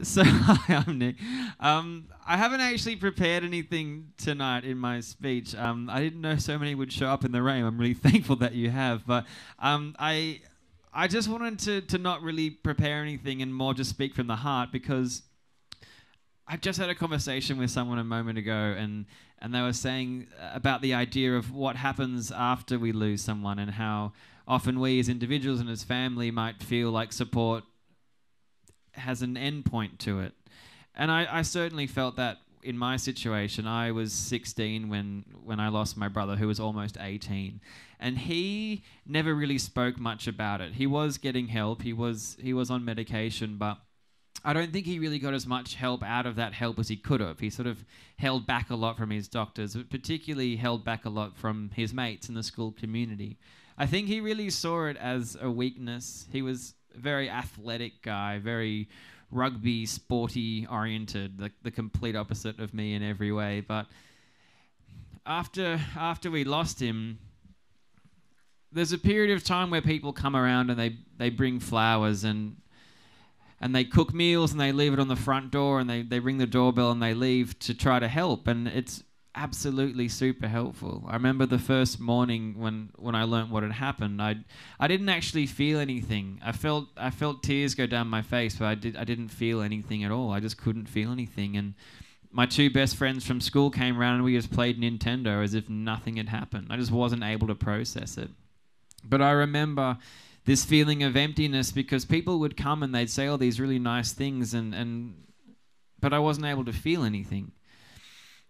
So hi, I'm Nick. I haven't actually prepared anything tonight in my speech. I didn't know so many would show up in the rain. I'm really thankful that you have. But I just wanted to not really prepare anything and more just speak from the heart because I just had a conversation with someone a moment ago, and they were saying about the idea of what happens after we lose someone and how often we as individuals and as family might feel like support has an end point to it. And I certainly felt that in my situation. I was 16 when I lost my brother, who was almost 18. And he never really spoke much about it. He was getting help. He was on medication, but I don't think he really got as much help out of that help as he could have. He sort of held back a lot from his doctors, but particularly held back a lot from his mates in the school community. I think he really saw it as a weakness. He was a very athletic guy, very rugby, sporty oriented, the complete opposite of me in every way. But after we lost him, there's a period of time where people come around and they bring flowers and they cook meals and they leave it on the front door and they ring the doorbell and they leave to try to help, and it's absolutely super helpful. I remember the first morning when I learnt what had happened. I didn't actually feel anything. I felt tears go down my face, but I didn't feel anything at all. I just couldn't feel anything. And my two best friends from school came around and we just played Nintendo as if nothing had happened. I just wasn't able to process it. But I remember this feeling of emptiness because people would come and they'd say all these really nice things, but I wasn't able to feel anything.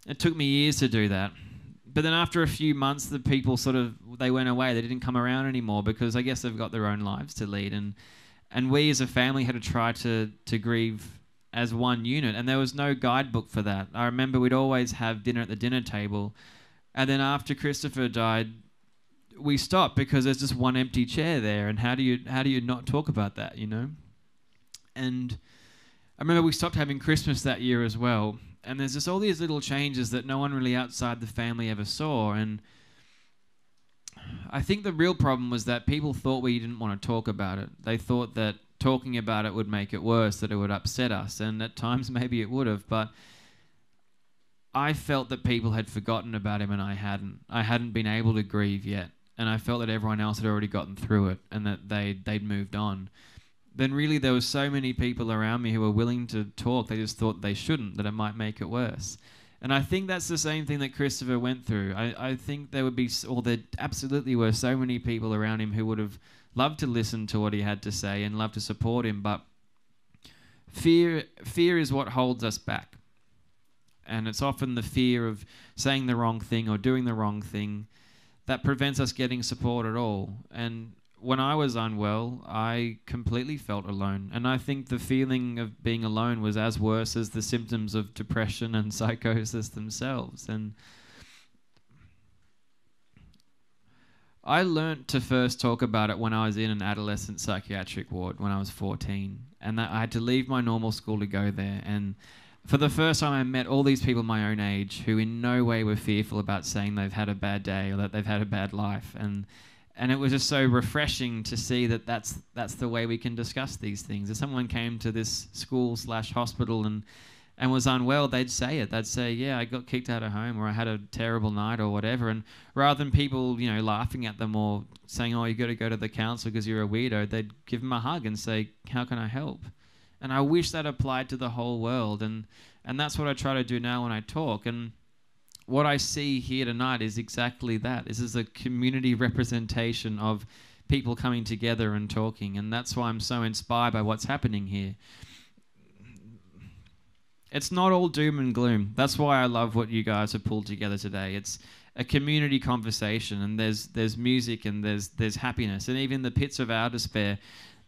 It took me years to do that. But then after a few months, the people they went away. They didn't come around anymore because I guess they've got their own lives to lead. And we as a family had to try to grieve as one unit. And there was no guidebook for that. I remember we'd always have dinner at the dinner table. And then after Christopher died, we stopped because there's just one empty chair there. And how do you not talk about that, you know? And I remember we stopped having Christmas that year as well. And there's just all these little changes that no one really outside the family ever saw. And I think the real problem was that people thought we didn't want to talk about it. They thought that talking about it would make it worse, that it would upset us. And at times maybe it would have. But I felt that people had forgotten about him and I hadn't. I hadn't been able to grieve yet. And I felt that everyone else had already gotten through it and that they'd moved on. Then really there were so many people around me who were willing to talk. They just thought they shouldn't, that it might make it worse. And I think that's the same thing that Christopher went through. I think there absolutely were so many people around him who would have loved to listen to what he had to say and loved to support him, but fear is what holds us back. And it's often the fear of saying the wrong thing or doing the wrong thing that prevents us getting support at all. And when I was unwell, I completely felt alone. And I think the feeling of being alone was as worse as the symptoms of depression and psychosis themselves. And I learnt to first talk about it when I was in an adolescent psychiatric ward when I was 14. And that I had to leave my normal school to go there. And for the first time, I met all these people my own age who in no way were fearful about saying they've had a bad day or that they've had a bad life. And it was just so refreshing to see that that's the way we can discuss these things. If someone came to this school/hospital and was unwell, they'd say it. They'd say, yeah, I got kicked out of home or I had a terrible night or whatever. And rather than people, laughing at them or saying, oh, you got to go to the counsellor because you're a weirdo, they'd give them a hug and say, how can I help? And I wish that applied to the whole world. And that's what I try to do now when I talk. And what I see here tonight is exactly that. This is a community representation of people coming together and talking. And that's why I'm so inspired by what's happening here. It's not all doom and gloom. That's why I love what you guys have pulled together today. It's a community conversation, and there's music and there's happiness. And even in the pits of our despair,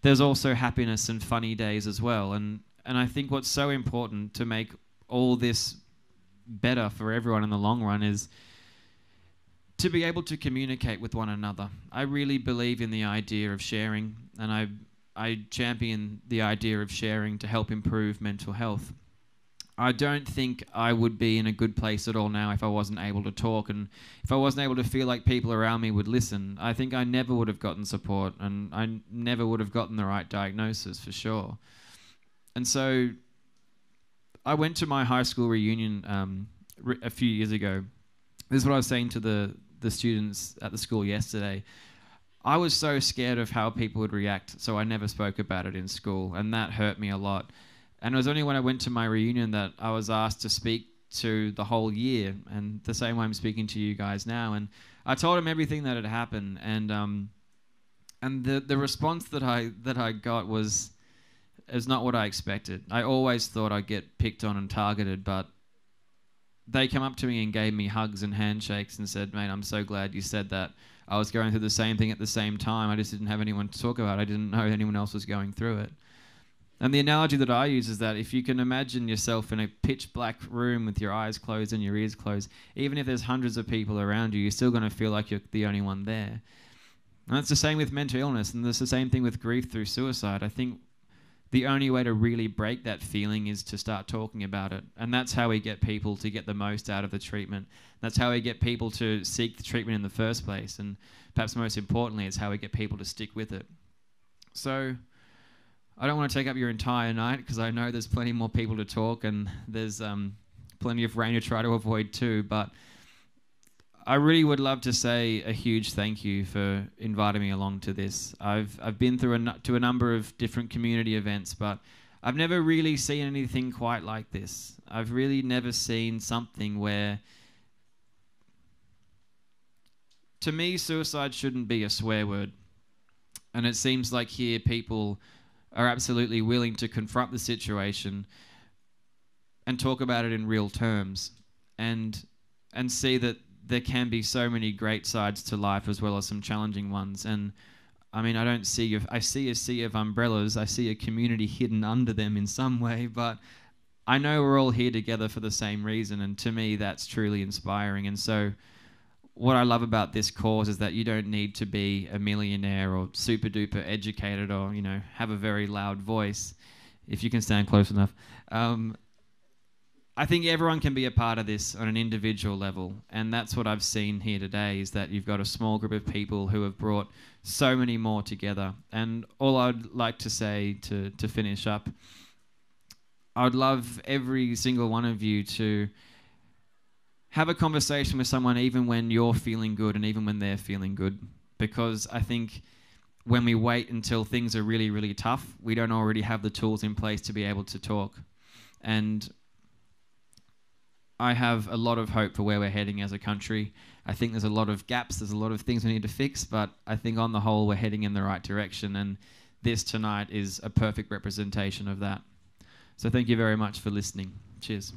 there's also happiness and funny days as well. And I think what's so important to make all this better for everyone in the long run is to be able to communicate with one another. I really believe in the idea of sharing, and I champion the idea of sharing to help improve mental health. I don't think I would be in a good place at all now if I wasn't able to talk and if I wasn't able to feel like people around me would listen. I think I never would have gotten support and I never would have gotten the right diagnosis for sure. And so I went to my high school reunion a few years ago. This is what I was saying to the students at the school yesterday. I was so scared of how people would react, so I never spoke about it in school, and that hurt me a lot. And it was only when I went to my reunion that I was asked to speak to the whole year, and the same way I'm speaking to you guys now. And I told them everything that had happened, and the response that I got was not what I expected. I always thought I'd get picked on and targeted, but they came up to me and gave me hugs and handshakes and said, "Mate, I'm so glad you said that. I was going through the same thing at the same time. I just didn't have anyone to talk about. I didn't know anyone else was going through it." And the analogy that I use is that if you can imagine yourself in a pitch black room with your eyes closed and your ears closed, even if there's hundreds of people around you, you're still going to feel like you're the only one there. And that's the same with mental illness, and it's the same thing with grief through suicide. I think the only way to really break that feeling is to start talking about it. And that's how we get people to get the most out of the treatment. That's how we get people to seek the treatment in the first place. And perhaps most importantly, it's how we get people to stick with it. So I don't want to take up your entire night, because I know there's plenty more people to talk, and there's plenty of rain to try to avoid too. But I really would love to say a huge thank you for inviting me along to this. I've been through to a number of different community events, but I've never really seen anything quite like this. I've really never seen something where, to me, suicide shouldn't be a swear word. And it seems like here people are absolutely willing to confront the situation and talk about it in real terms, and see that there can be so many great sides to life as well as some challenging ones. And I mean, I see a sea of umbrellas. I see a community hidden under them in some way, but I know we're all here together for the same reason. And to me, that's truly inspiring. And so what I love about this cause is that you don't need to be a millionaire or super duper educated or, have a very loud voice, if you can stand close enough. I think everyone can be a part of this on an individual level, and that's what I've seen here today, is that you've got a small group of people who have brought so many more together. And all I'd like to say to finish up, I'd love every single one of you to have a conversation with someone even when you're feeling good and even when they're feeling good, because I think when we wait until things are really, really tough, we don't already have the tools in place to be able to talk. And I have a lot of hope for where we're heading as a country. I think there's a lot of gaps, there's a lot of things we need to fix, but I think on the whole we're heading in the right direction, and this tonight is a perfect representation of that. So thank you very much for listening. Cheers.